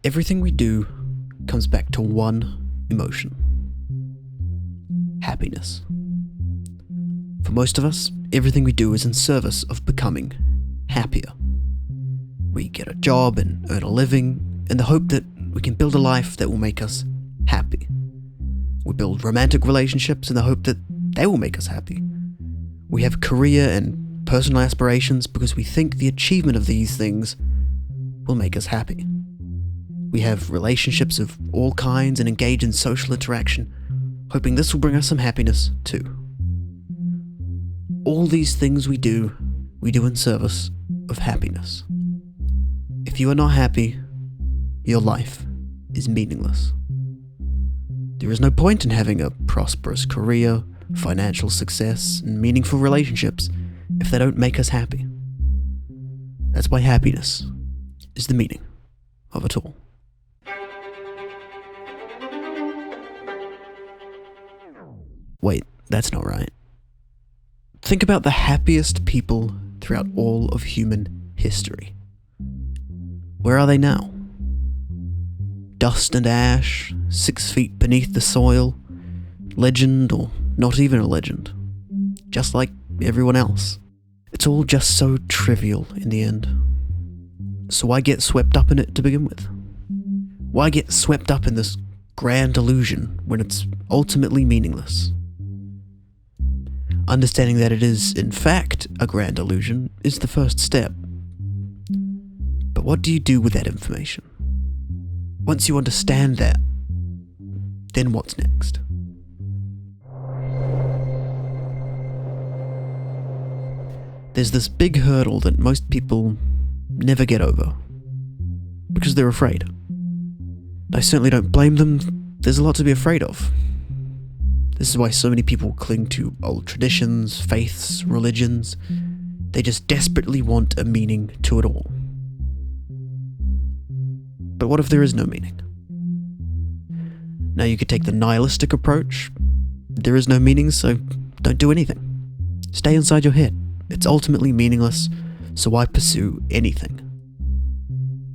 Everything we do comes back to one emotion: happiness. For most of us, everything we do is in service of becoming happier. We get a job and earn a living in the hope that we can build a life that will make us happy. We build romantic relationships in the hope that they will make us happy. We have career and personal aspirations because we think the achievement of these things will make us happy. We have relationships of all kinds and engage in social interaction, hoping this will bring us some happiness too. All these things we do in service of happiness. If you are not happy, your life is meaningless. There is no point in having a prosperous career, financial success, and meaningful relationships if they don't make us happy. That's why happiness is the meaning of it all. Wait, that's not right. Think about the happiest people throughout all of human history. Where are they now? Dust and ash, 6 feet beneath the soil, legend or not even a legend. Just like everyone else. It's all just so trivial in the end. So why get swept up in it to begin with? Why get swept up in this grand illusion when it's ultimately meaningless? Understanding that it is, in fact, a grand illusion is the first step. But what do you do with that information? Once you understand that, then what's next? There's this big hurdle that most people never get over, because they're afraid. I certainly don't blame them. There's a lot to be afraid of. This is why so many people cling to old traditions, faiths, religions. They just desperately want a meaning to it all. But what if there is no meaning? Now you could take the nihilistic approach. There is no meaning, so don't do anything. Stay inside your head. It's ultimately meaningless, so why pursue anything?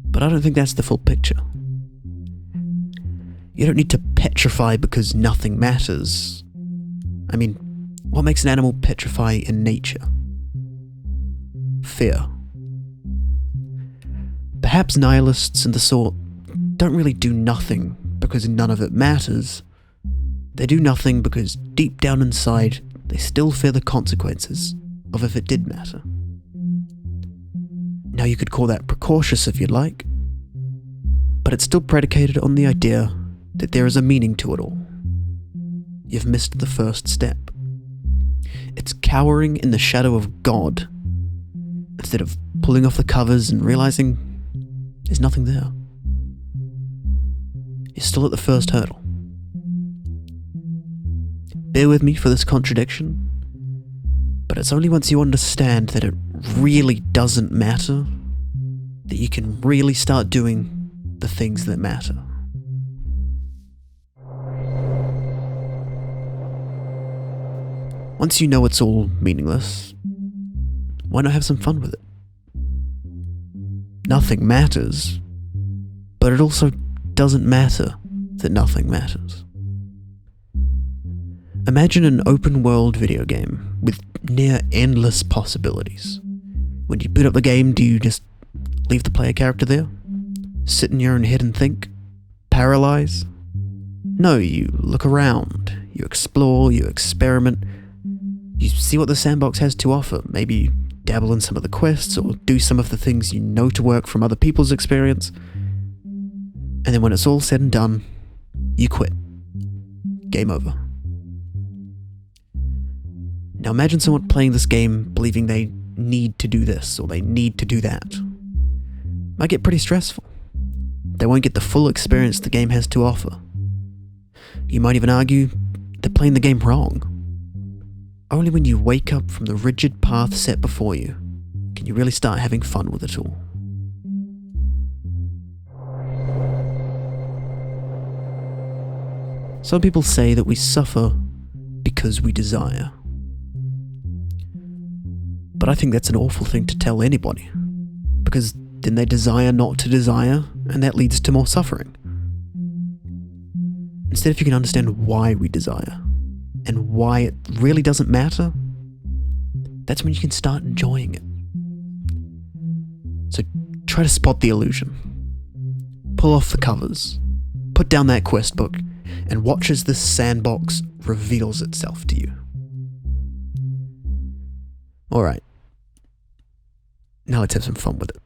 But I don't think that's the full picture. You don't need to petrify because nothing matters. I mean, what makes an animal petrify in nature? Fear. Perhaps nihilists and the sort don't really do nothing because none of it matters. They do nothing because deep down inside they still fear the consequences of if it did matter. Now you could call that precautious if you'd like, but it's still predicated on the idea that there is a meaning to it all. You've missed the first step. It's cowering in the shadow of God instead of pulling off the covers and realizing there's nothing there. You're still at the first hurdle. Bear with me for this contradiction, but it's only once you understand that it really doesn't matter that you can really start doing the things that matter. Once you know it's all meaningless, why not have some fun with it? Nothing matters, but it also doesn't matter that nothing matters. Imagine an open-world video game with near endless possibilities. When you boot up the game, do you just leave the player character there? Sit in your own head and think? Paralyze? No, you look around, you explore, you experiment, you see what the sandbox has to offer, maybe dabble in some of the quests or do some of the things you know to work from other people's experience, and then when it's all said and done, you quit. Game over. Now imagine someone playing this game believing they need to do this or they need to do that. Might get pretty stressful. They won't get the full experience the game has to offer. You might even argue they're playing the game wrong. Only when you wake up from the rigid path set before you can you really start having fun with it all. Some people say that we suffer because we desire. But I think that's an awful thing to tell anybody, because then they desire not to desire, and that leads to more suffering. Instead, if you can understand why we desire, and why it really doesn't matter, that's when you can start enjoying it. So try to spot the illusion. Pull off the covers, put down that quest book, and watch as this sandbox reveals itself to you. Alright, now let's have some fun with it.